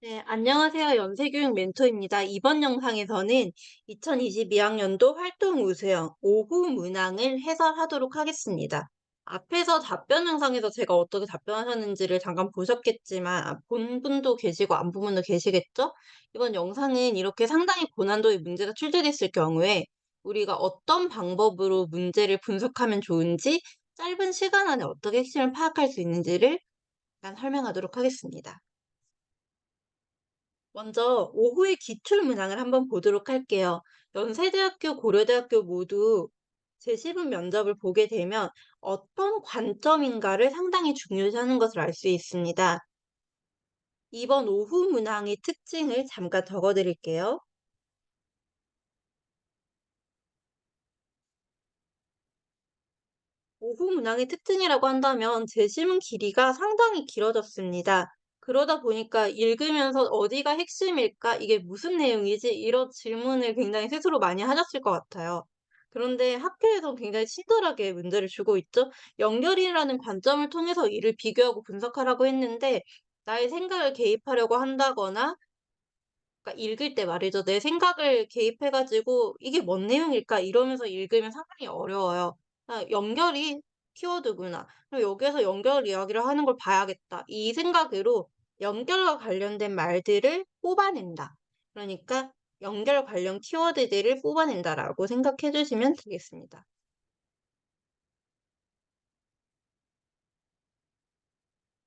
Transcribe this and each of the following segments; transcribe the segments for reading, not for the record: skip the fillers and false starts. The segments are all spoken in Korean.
네, 안녕하세요. 연세교육 멘토입니다. 이번 영상에서는 2022학년도 활동 우수형 오후 문항을 해설하도록 하겠습니다. 앞에서 답변 영상에서 제가 어떻게 답변하셨는지를 잠깐 보셨겠지만, 본 분도 계시고 안 본 분도 계시겠죠? 이번 영상은 이렇게 상당히 고난도의 문제가 출제됐을 경우에 우리가 어떤 방법으로 문제를 분석하면 좋은지, 짧은 시간 안에 어떻게 핵심을 파악할 수 있는지를 잠깐 설명하도록 하겠습니다. 먼저 오후의 기출 문항을 한번 보도록 할게요. 연세대학교, 고려대학교 모두 제10은 면접을 보게 되면 어떤 관점인가를 상당히 중요시하는 것을 알 수 있습니다. 이번 오후 문항의 특징을 잠깐 적어 드릴게요. 오후 문항의 특징이라고 한다면 제시문 길이가 상당히 길어졌습니다. 그러다 보니까 읽으면서 어디가 핵심일까? 이게 무슨 내용이지? 이런 질문을 굉장히 스스로 많이 하셨을 것 같아요. 그런데 학교에서 굉장히 친절하게 문제를 주고 있죠. 연결이라는 관점을 통해서 이를 비교하고 분석하라고 했는데 나의 생각을 개입하려고 한다거나 그러니까 읽을 때 말이죠. 내 생각을 개입해 가지고 '이게 뭔 내용일까?' 이러면서 읽으면 상당히 어려워요. 연결이 키워드구나. 그럼 여기에서 연결 이야기를 하는 걸 봐야겠다.' 이 생각으로 연결과 관련된 말들을 뽑아낸다. 그러니까 '연결 관련 키워드들을 뽑아낸다.'라고 생각해 주시면 되겠습니다.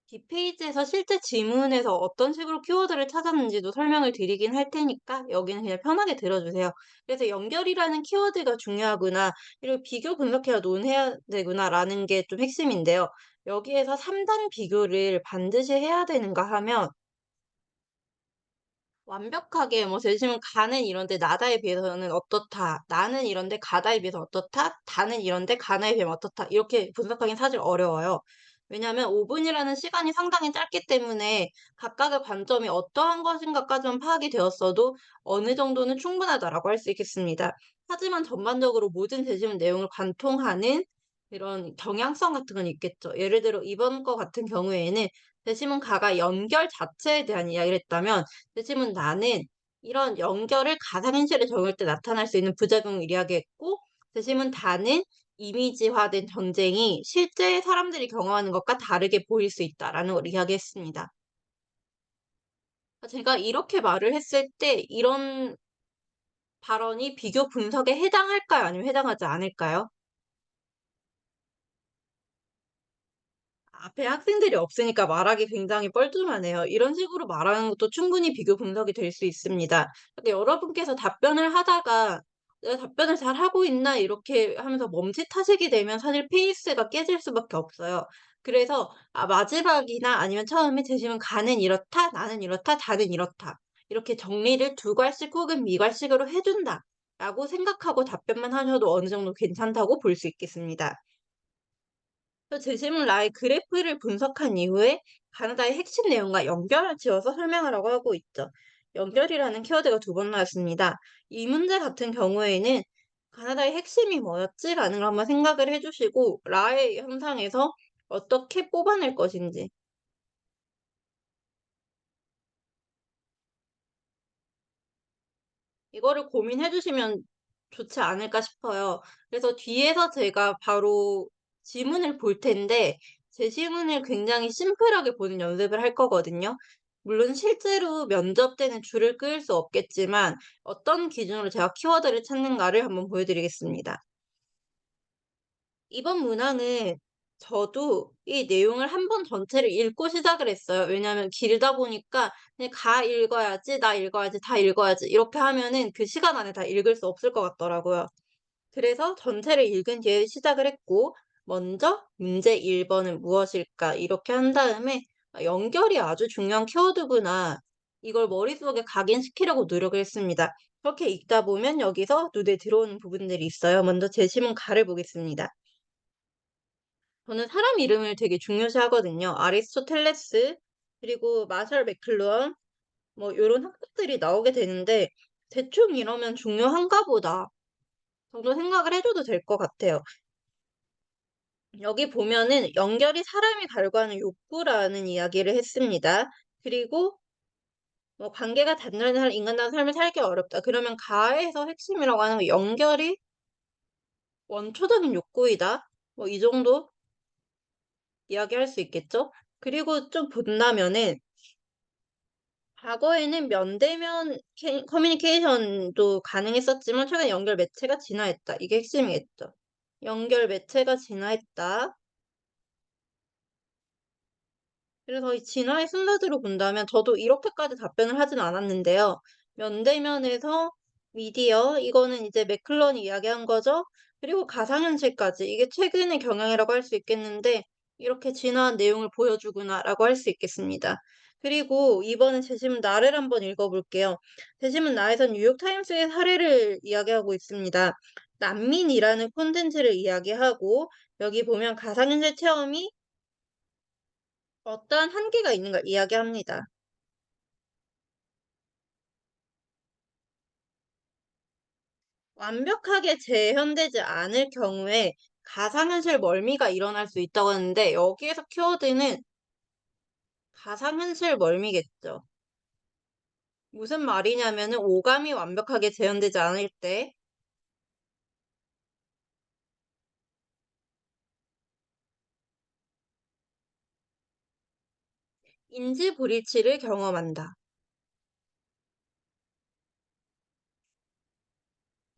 뒷페이지에서 실제 지문에서 어떤 식으로 키워드를 찾았는지도 설명을 드리긴 할 테니까 여기는 그냥 편하게 들어주세요. 그래서 연결이라는 키워드가 중요하구나, 그리고 비교 분석해야 논해야 되구나라는 게 좀 핵심인데요. 여기에서 3단 비교를 반드시 해야 되는가 하면 완벽하게 뭐 재심은 가는 이런데 나다에 비해서는 어떻다. 나는 이런데 가다에 비해서 어떻다. 다는 이런데 가나에 비하면 어떻다. 이렇게 분석하기는 사실 어려워요. 왜냐하면 5분이라는 시간이 상당히 짧기 때문에 각각의 관점이 어떠한 것인가까지만 파악이 되었어도 어느 정도는 충분하다라고 할 수 있겠습니다. 하지만 전반적으로 모든 재심 내용을 관통하는 이런 경향성 같은 건 있겠죠. 예를 들어 이번 거 같은 경우에는 재심은 가가 연결 자체에 대한 이야기를 했다면 대신은 나는 이런 연결을 가상현실에 적용할 때 나타날 수 있는 부작용을 이야기했고, 대신은 다는 이미지화된 전쟁이 실제 사람들이 경험하는 것과 다르게 보일 수 있다라는 걸 이야기했습니다. 제가 이렇게 말을 했을 때 이런 발언이 비교 분석에 해당할까요? 아니면 해당하지 않을까요? 앞에 학생들이 없으니까 말하기 굉장히 뻘쭘하네요. 이런 식으로 말하는 것도 충분히 비교 분석이 될 수 있습니다. 근데 여러분께서 답변을 하다가 '내가 답변을 잘하고 있나?' 이렇게 하면서 멈칫하시게 되면 사실 페이스가 깨질 수밖에 없어요. 그래서 마지막이나 아니면 처음에 제시문 "가는 이렇다. 나는 이렇다. 다는 이렇다." 이렇게 정리를 두 괄씩 혹은 미괄씩으로 해 준다라고 생각하고 답변만 하셔도 어느 정도 괜찮다고 볼 수 있겠습니다. 제시문 라의 그래프를 분석한 이후에 가나다의 핵심 내용과 연결을 지어서 설명하라고 하고 있죠. 연결이라는 키워드가 두 번 나왔습니다. 이 문제 같은 경우에는 가나다의 핵심이 뭐였지? 라는 걸 한번 생각을 해주시고 라의 현상에서 어떻게 뽑아낼 것인지 이거를 고민해 주시면 좋지 않을까 싶어요. 그래서 뒤에서 제가 바로 지문을 볼 텐데 제 지문을 굉장히 심플하게 보는 연습을 할 거거든요. 물론 실제로 면접 때는 줄을 그을 수 없겠지만 어떤 기준으로 제가 키워드를 찾는가를 한번 보여드리겠습니다. 이번 문항은 저도 이 내용을 한 번 전체를 읽고 시작을 했어요. 왜냐하면 길다 보니까 그냥 "가 읽어야지. 나 읽어야지. 다 읽어야지." 이렇게 하면은 그 시간 안에 다 읽을 수 없을 것 같더라고요. 그래서 전체를 읽은 뒤에 시작을 했고 먼저 "문제 1 번은 무엇일까?" 이렇게 한 다음에 '아 연결이 아주 중요한 키워드구나.' 이걸 머릿속에 각인시키려고 노력을 했습니다. 그렇게 읽다 보면 여기서 눈에 들어오는 부분들이 있어요. 먼저 제시문 가를 보겠습니다. 저는 사람 이름을 되게 중요시하거든요. 아리스토텔레스 그리고 마셜 맥클루언 뭐 요런 학자들이 나오게 되는데 '대충 이러면 중요한가 보다.' 정도 생각을 해 줘도 될 것 같아요. 여기 보면은 연결이 사람이 갈구하는 욕구라는 이야기를 했습니다. 그리고 뭐 "관계가 단절된 사람 인간다운 삶을 살기 어렵다." 그러면 가에서 핵심이라고 하는 거 "연결이 원초적인 욕구이다." 뭐 이 정도 이야기할 수 있겠죠? 그리고 좀 본다면은 과거에는 면대면 커뮤니케이션도 가능했었지만 최근 연결 매체가 진화했다. 이게 핵심이겠죠. 연결 매체가 진화했다. 그래서 이 진화의 순서대로 본다면 저도 이렇게까지 답변을 하진 않았는데요. 면대면에서 미디어, 이거는 이제 맥클런이 이야기한 거죠. 그리고 가상현실까지 이게 최근의 경향이라고 할 수 있겠는데 이렇게 진화한 내용을 보여주구나라고 할 수 있겠습니다. 그리고 이번엔 제시문 나를 한번 읽어볼게요. 제시문 나에선 뉴욕타임스의 사례를 이야기하고 있습니다. 난민이라는 콘텐츠를 이야기하고 여기 보면 가상현실 체험이 어떠한 한계가 있는 걸 이야기합니다. 완벽하게 재현되지 않을 경우에 가상현실 멀미가 일어날 수 있다고 하는데 여기에서 키워드는 가상현실 멀미겠죠. 무슨 말이냐면은 오감이 완벽하게 재현되지 않을 때 인지 불일치를 경험한다.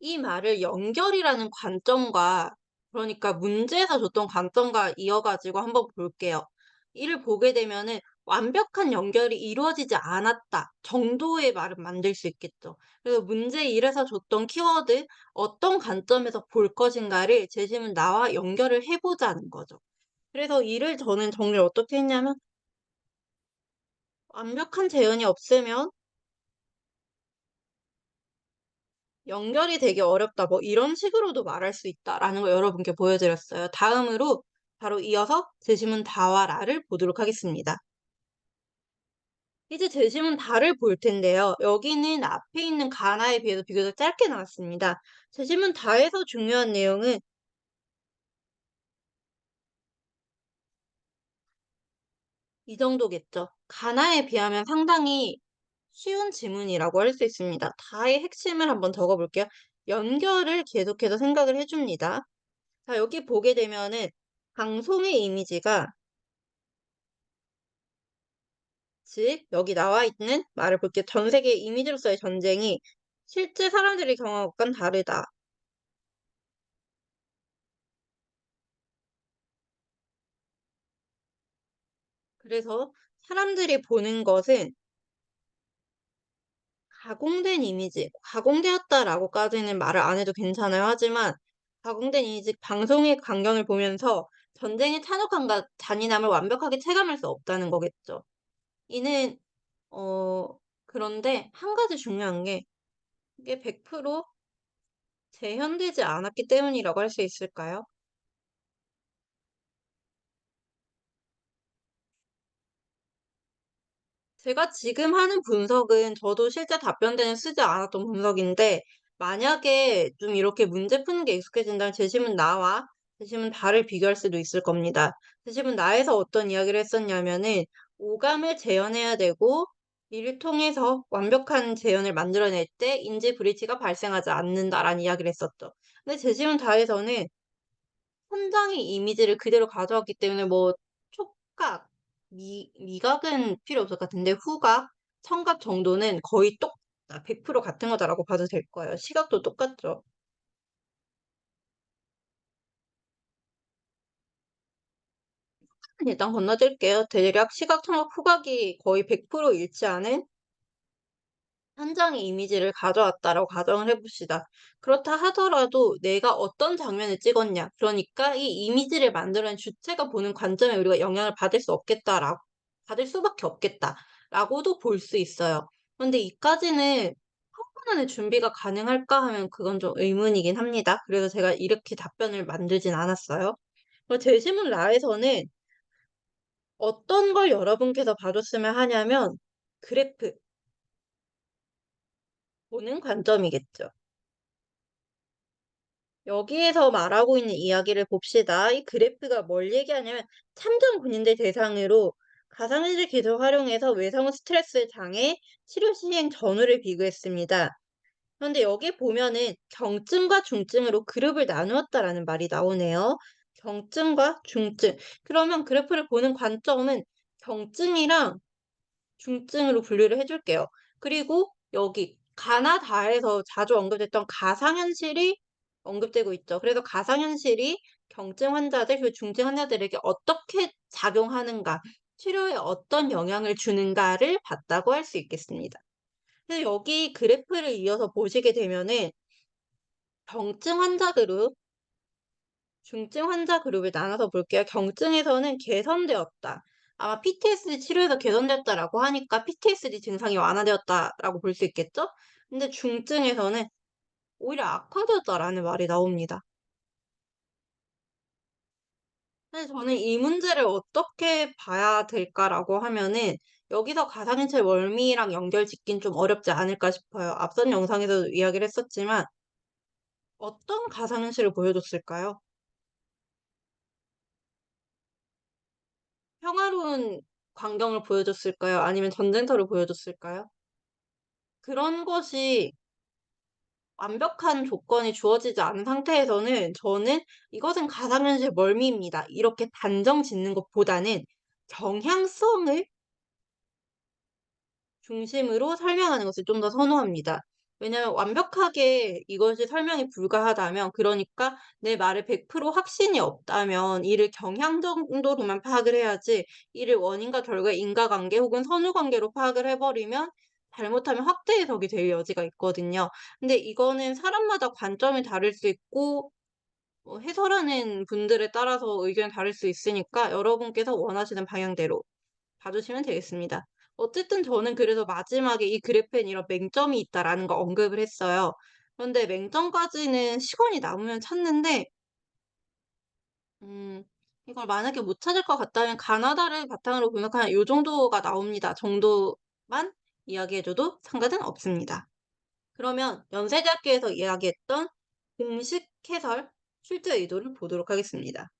이 말을 연결이라는 관점과 그러니까 문제에서 줬던 관점과 이어가지고 한번 볼게요. 이를 보게 되면은 완벽한 연결이 이루어지지 않았다 정도의 말은 만들 수 있겠죠. 그래서 문제 1에서 줬던 키워드 어떤 관점에서 볼 것인가를 재심은 나와 연결을 해보자는 거죠. 그래서 이를 저는 정리를 어떻게 했냐면 완벽한 재현이 없으면 연결이 되게 어렵다. 뭐 이런 식으로도 말할 수 있다라는 걸 여러분께 보여드렸어요. 다음으로 바로 이어서 제시문 다와 라를 보도록 하겠습니다. 이제 제시문 다를 볼 텐데요. 여기는 앞에 있는 가나에 비해서 비교적 짧게 나왔습니다. 제시문 다에서 중요한 내용은 이 정도겠죠. 가나에 비하면 상당히 쉬운 지문이라고 할 수 있습니다. 다의 핵심을 한번 적어볼게요. 연결을 계속해서 생각을 해줍니다. 자, 여기 보게 되면은 방송의 이미지가 즉 여기 나와 있는 말을 볼게요. 전 세계 이미지로서의 전쟁이 실제 사람들이 경험한 것과는 다르다. 그래서 사람들이 보는 것은 가공된 이미지, 가공되었다라고까지는 말을 안 해도 괜찮아요. 하지만 가공된 이미지, 방송의 광경을 보면서 전쟁의 참혹함과 잔인함을 완벽하게 체감할 수 없다는 거겠죠. 이는 어 그런데 한 가지 중요한 게 이게 100% 재현되지 않았기 때문이라고 할 수 있을까요? 제가 지금 하는 분석은 저도 실제 답변대는 쓰지 않았던 분석인데 만약에 좀 이렇게 문제 푸는 게 익숙해진다면 재심은 나와 재심은 나를 비교할 수도 있을 겁니다. 재심은 나에서 어떤 이야기를 했었냐면은 오감을 재현해야 되고 이를 통해서 완벽한 재현을 만들어낼 때 인지 브리치가 발생하지 않는다라는 이야기를 했었죠. 근데 재심은 다에서는 현장의 이미지를 그대로 가져왔기 때문에 뭐 촉각, 미각은 필요 없을 것 같은데 후각, 청각 정도는 거의 100% 같은 거다라고 봐도 될 거예요. 시각도 똑같죠. 일단 건너뛸게요. 대략 시각, 청각, 후각이 거의 100% 일치하는 현장의 이미지를 가져왔다라고 가정을 해 봅시다. 그렇다 하더라도 내가 어떤 장면을 찍었냐 그러니까 이 이미지를 만들어낸 주체가 보는 관점에 우리가 영향을 받을 수밖에 없겠다라고도 볼 수 있어요. 그런데 이까지는 한 번 안에 준비가 가능할까 하면 그건 좀 의문이긴 합니다. 그래서 제가 이렇게 답변을 만들진 않았어요. 제시문 라에서는 어떤 걸 여러분께서 봐 줬으면 하냐면 그래프 보는 관점이겠죠. 여기에서 말하고 있는 이야기를 봅시다. 이 그래프가 뭘 얘기하냐면 참전 군인들 대상으로 가상현실 기술 활용해서 외상 스트레스 장애 치료 시행 전후를 비교했습니다. 그런데 여기 보면은 경증과 중증으로 그룹을 나누었다라는 말이 나오네요. 경증과 중증. 그러면 그래프를 보는 관점은 경증이랑 중증으로 분류를 해줄게요. 그리고 여기 가나다에서 자주 언급됐던 가상현실이 언급되고 있죠. 그래서 가상현실이 경증 환자들 그리고 중증 환자들에게 어떻게 작용하는가, 치료에 어떤 영향을 주는가를 봤다고 할 수 있겠습니다. 그래서 여기 그래프를 이어서 보시게 되면은 경증 환자 그룹, 중증 환자 그룹을 나눠서 볼게요. 경증에서는 개선되었다. 아마 PTSD 치료에서 개선되었다라고 하니까 PTSD 증상이 완화되었다라고 볼 수 있겠죠? 근데 중증에서는 오히려 악화되었다라는 말이 나옵니다. 그래서 저는 이 문제를 어떻게 봐야 될까라고 하면은 여기서 가상현실 멀미랑 연결 짓긴 좀 어렵지 않을까 싶어요. 앞선 영상에서도 이야기를 했었지만 어떤 가상현실을 보여줬을까요? 평화로운 광경을 보여줬을까요? 아니면 전쟁터를 보여줬을까요? 그런 것이 완벽한 조건이 주어지지 않은 상태에서는 저는 "이것은 가상현실 멀미입니다." 이렇게 단정 짓는 것보다는 경향성을 중심으로 설명하는 것을 좀 더 선호합니다. 왜냐하면 완벽하게 이것이 설명이 불가하다면 그러니까 내 말에 100% 확신이 없다면 이를 경향 정도로만 파악을 해야지 이를 원인과 결과의 인과관계 혹은 선후관계로 파악을 해 버리면 잘못하면 확대 해석이 될 여지가 있거든요. 근데 이거는 사람마다 관점이 다를 수 있고 해설하는 분들에 따라서 의견이 다를 수 있으니까 여러분께서 원하시는 방향대로 봐 주시면 되겠습니다. 어쨌든 저는 그래서 마지막에 이 그래프엔 이런 맹점이 있다라는 거 언급을 했어요. 그런데 맹점까지는 시간이 남으면 찾는데 음 이걸 만약에 못 찾을 것 같다면 가나다를 바탕으로 분석하면 요 정도가 나옵니다. 정도만 이야기해 줘도 상관은 없습니다. 그러면 연세대학교에서 이야기했던 공식 해설 출제 의도를 보도록 하겠습니다.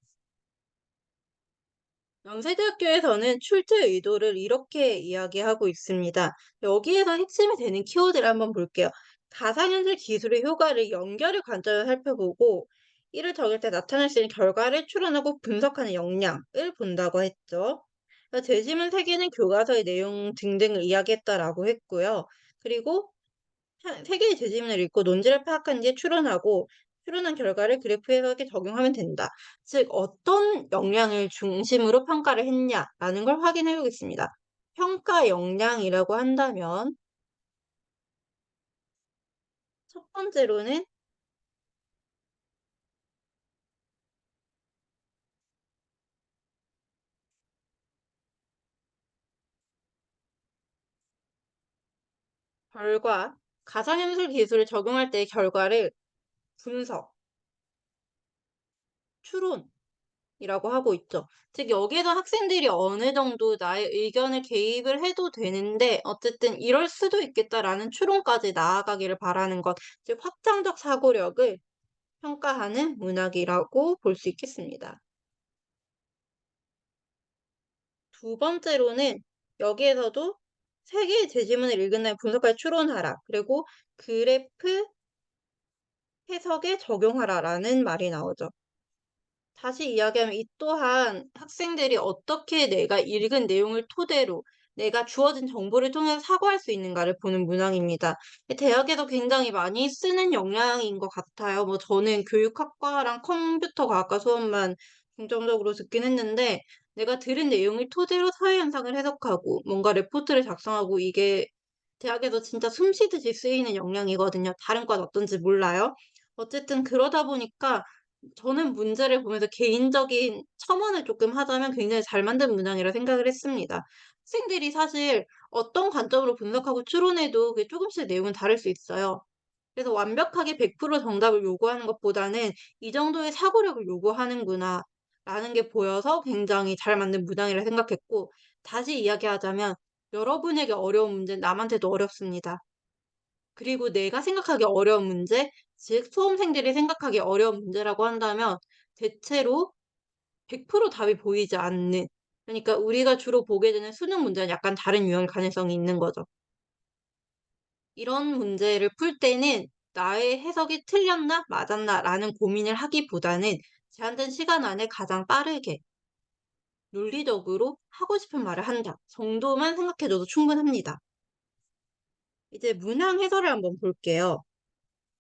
연세대학교에서는 출제 의도를 이렇게 이야기하고 있습니다. 여기에서 핵심이 되는 키워드를 한번 볼게요. 가상현실 기술의 효과를 연결의 관점에서 살펴보고 이를 적일 때 나타날 수 있는 결과를 추론하고 분석하는 역량을 본다고 했죠. 그래서 재지문 세개는 교과서의 내용 등등을 이야기했다라고 했고요. 그리고 세 개의 재질문을 읽고 논지를 파악한 뒤에 추론하고 추론한 결과를 그래프 해석에 적용하면 된다. 즉 어떤 역량을 중심으로 평가를 했냐라는 걸 확인해 보겠습니다. 평가 역량이라고 한다면 첫 번째로는 결과, 가상현실 기술을 적용할 때의 결과를 분석, 추론 이라고 하고 있죠. 즉 여기에서 학생들이 어느 정도 나의 의견을 개입을 해도 되는데 어쨌든 '이럴 수도 있겠다.'라는 추론까지 나아가기를 바라는 것, 즉 확장적 사고력을 평가하는 문학이라고 볼 수 있겠습니다. 두 번째로는 여기에서도 세 개의 제시문을 읽은 다음에 분석하여 추론하라. 그리고 그래프 해석에 적용하라라는 말이 나오죠. 다시 이야기하면 이 또한 학생들이 어떻게 내가 읽은 내용을 토대로 내가 주어진 정보를 통해서 사고할 수 있는가를 보는 문항입니다. 대학에서 굉장히 많이 쓰는 역량인 것 같아요. 뭐 저는 교육학과랑 컴퓨터과학과 수업만 중점적으로 듣긴 했는데 내가 들은 내용을 토대로 사회 현상을 해석하고 뭔가 레포트를 작성하고 이게 대학에서 진짜 숨 쉬듯이 쓰이는 역량이거든요. 다른 과는 어떤지 몰라요. 어쨌든 그러다 보니까 저는 문제를 보면서 개인적인 첨언을 조금 하자면 굉장히 잘 만든 문항이라 생각을 했습니다. 학생들이 사실 어떤 관점으로 분석하고 추론해도 그게 조금씩 내용은 다를 수 있어요. 그래서 완벽하게 100% 정답을 요구하는 것보다는 '이 정도의 사고력을 요구하는구나.' 라는 게 보여서 굉장히 잘 만든 문항이라 생각했고 다시 이야기하자면 여러분에게 어려운 문제는 남한테도 어렵습니다. 그리고 내가 생각하기 어려운 문제, 즉 수험생들이 생각하기 어려운 문제라고 한다면 대체로 100% 답이 보이지 않는, 그러니까 우리가 주로 보게 되는 수능 문제는 약간 다른 유형일 가능성이 있는 거죠. 이런 문제를 풀 때는 '나의 해석이 틀렸나 맞았나.'라는 고민을 하기보다는 제한된 시간 안에 가장 빠르게 논리적으로 하고 싶은 말을 한다 정도만 생각해 줘도 충분합니다. 이제 문항 해설을 한번 볼게요.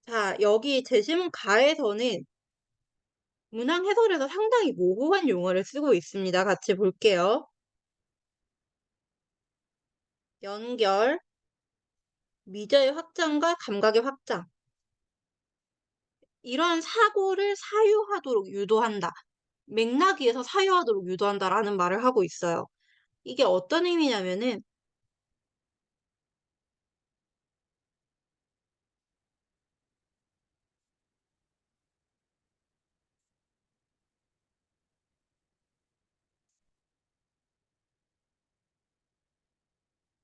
자, 여기 제시문 가에서는 문항 해설에서 상당히 모호한 용어를 쓰고 있습니다. 같이 볼게요. 연결, 미저의 확장과 감각의 확장. 이런 사고를 사유하도록 유도한다. 맥락위에서 사유하도록 유도한다라는 말을 하고 있어요. 이게 어떤 의미냐면은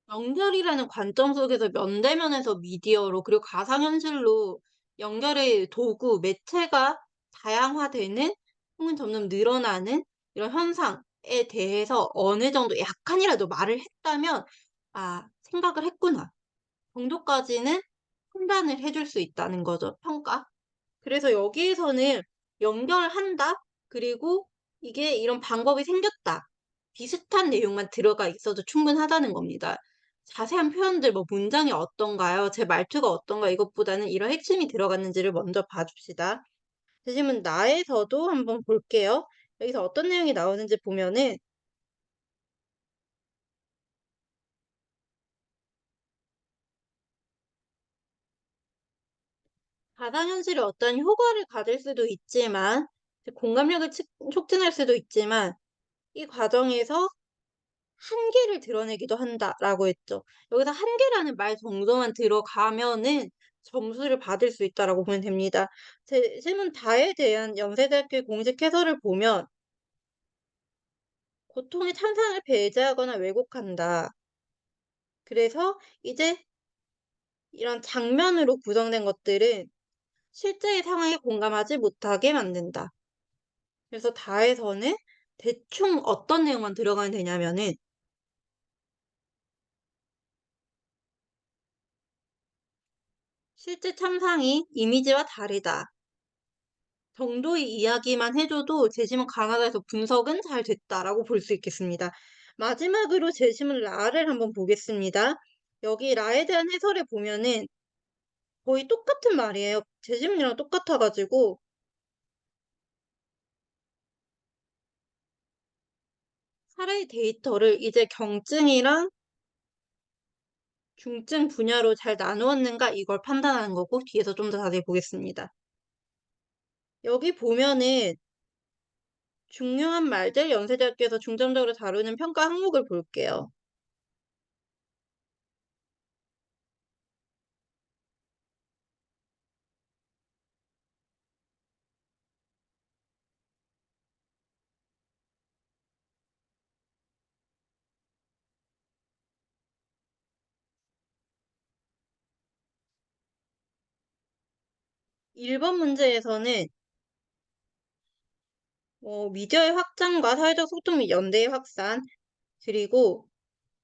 연결이라는 관점 속에서 면대면에서 미디어로 그리고 가상현실로 연결의 도구, 매체가 다양화되는 혹은 점점 늘어나는 이런 현상에 대해서 어느 정도 약간이라도 말을 했다면 '아 생각을 했구나.' 정도까지는 판단을 해줄 수 있다는 거죠, 평가. 그래서 여기에서는 연결한다. 그리고 이게 이런 방법이 생겼다. 비슷한 내용만 들어가 있어도 충분하다는 겁니다. 자세한 표현들 뭐 문장이 어떤가요? 제 말투가 어떤가 이것보다는 이런 핵심이 들어갔는지를 먼저 봐줍시다. 대신은 나에서도 한번 볼게요. 여기서 어떤 내용이 나오는지 보면은 가상현실이 어떤 효과를 가질 수도 있지만 공감력을 촉진할 수도 있지만 이 과정에서 한계를 드러내기도 한다라고 했죠. 여기서 한계라는 말 정도만 들어가면은 점수를 받을 수 있다라고 보면 됩니다. 제 질문 다에 대한 연세대학교의 공식 해설을 보면 고통의 찬상을 배제하거나 왜곡한다. 그래서 이제 이런 장면으로 구성된 것들은 실제의 상황에 공감하지 못하게 만든다. 그래서 다에서는 대충 어떤 내용만 들어가면 되냐면은 실제 참상이 이미지와 다르다. 정도의 이야기만 해 줘도 재심은 가나다에서 분석은 잘 됐다라고 볼 수 있겠습니다. 마지막으로 재심은 라를 한번 보겠습니다. 여기 라에 대한 해설에 보면은 거의 똑같은 말이에요. 재심이랑 똑같아 가지고 사례 데이터를 이제 경증이랑 중증 분야로 잘 나누었는가 이걸 판단하는 거고 뒤에서 좀 더 자세히 보겠습니다. 여기 보면은 중요한 말들 연세대학교에서 중점적으로 다루는 평가 항목을 볼게요. 1번 문제에서는 미디어의 확장과 사회적 소통 및 연대의 확산, 그리고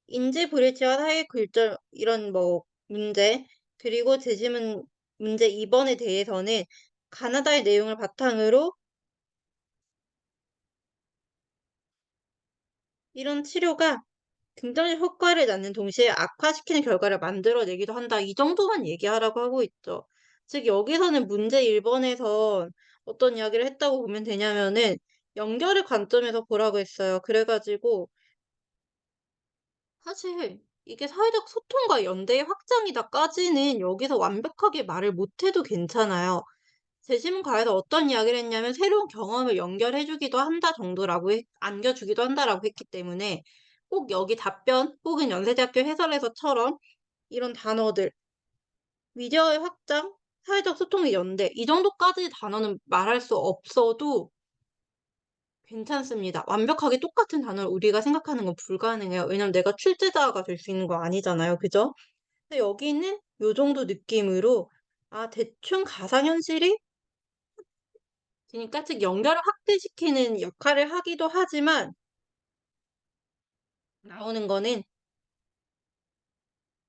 인지 불일치와 사회 글절 이런 뭐 문제, 그리고 재지문 문제 2 번에 대해서는 가나다의 내용을 바탕으로 이런 치료가 긍정적 효과를 낳는 동시에 악화시키는 결과를 만들어내기도 한다. 이 정도만 얘기하라고 하고 있죠. 즉 여기서는 문제 1 번에서 어떤 이야기를 했다고 보면 되냐면은 연결의 관점에서 보라고 했어요. 그래 가지고 사실 이게 사회적 소통과 연대의 확장이다까지는 여기서 완벽하게 말을 못 해도 괜찮아요. 재심가에서 어떤 이야기를 했냐면 새로운 경험을 연결해 주기도 한다 정도라고 안겨 주기도 한다라고 했기 때문에 꼭 여기 답변 혹은 연세대학교 해설에서처럼 이런 단어들 미디어의 확장, 사회적 소통의 연대 이 정도까지 단어는 말할 수 없어도 괜찮습니다. 완벽하게 똑같은 단어를 우리가 생각하는 건 불가능해요. 왜냐면 내가 출제자가 될 수 있는 거 아니잖아요. 그죠? 근데 여기는 요 정도 느낌으로 아 대충 가상현실이 그러니까 즉 연결을 확대시키는 역할을 하기도 하지만 나오는 거는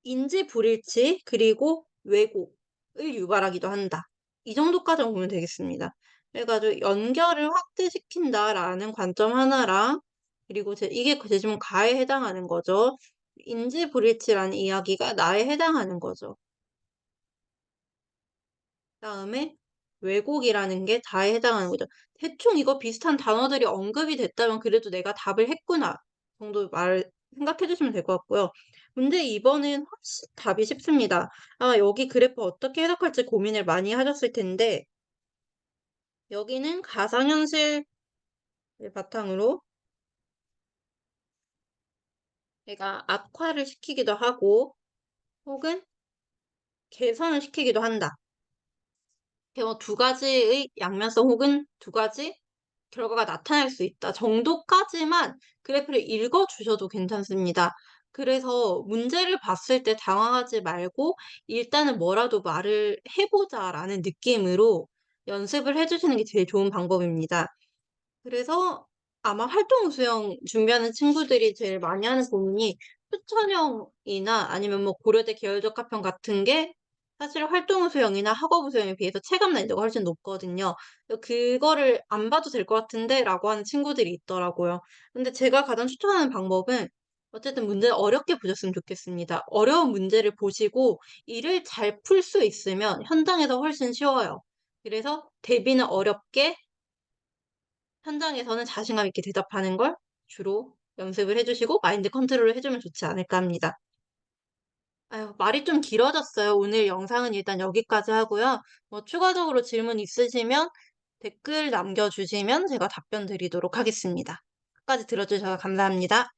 인지 불일치 그리고 왜곡을 유발하기도 한다. 이 정도까지만 보면 되겠습니다. 그래 가지고 '연결을 확대시킨다.'라는 관점 하나랑 그리고 이게 제 지문 가에 해당하는 거죠. 인지 불일치라는 이야기가 나에 해당하는 거죠. 그다음에 왜곡이라는 게 다에 해당하는 거죠. 대충 이거 비슷한 단어들이 언급이 됐다면 그래도 '내가 답을 했구나.' 정도 말 생각해 주시면 될 것 같고요. 문제 2 번은 훨씬 답이 쉽습니다. 아마 여기 그래프 어떻게 해석할지 고민을 많이 하셨을 텐데 여기는 가상현실을 바탕으로 내가 악화를 시키기도 하고 혹은 개선을 시키기도 한다. 이렇게 뭐 두 가지의 양면성 혹은 두 가지 결과가 나타날 수 있다 정도까지만 그래프를 읽어 주셔도 괜찮습니다. 그래서 문제를 봤을 때 당황하지 말고 '일단은 뭐라도 말을 해 보자.'라는 느낌으로 연습을 해 주시는 게 제일 좋은 방법입니다. 그래서 아마 활동 수영 준비하는 친구들이 제일 많이 하는 고민이 추천형이나 아니면 뭐 고려대 계열적 합평 같은 게 사실 활동 수영이나 학업 수영에 비해서 체감 난이도가 훨씬 높거든요. 그거를 안 봐도 될 것 같은데'라고 하는 친구들이 있더라고요. 근데 제가 가장 추천하는 방법은 어쨌든 문제를 어렵게 보셨으면 좋겠습니다. 어려운 문제를 보시고 이를 잘 풀 수 있으면 현장에서 훨씬 쉬워요. 그래서 대비는 어렵게 현장에서는 자신감 있게 대답하는 걸 주로 연습을 해 주시고 마인드 컨트롤을 해 주면 좋지 않을까 합니다. 아유 말이 좀 길어졌어요. 오늘 영상은 일단 여기까지 하고요. 뭐 추가적으로 질문 있으시면 댓글 남겨 주시면 제가 답변 드리도록 하겠습니다. 끝까지 들어 주셔서 감사합니다.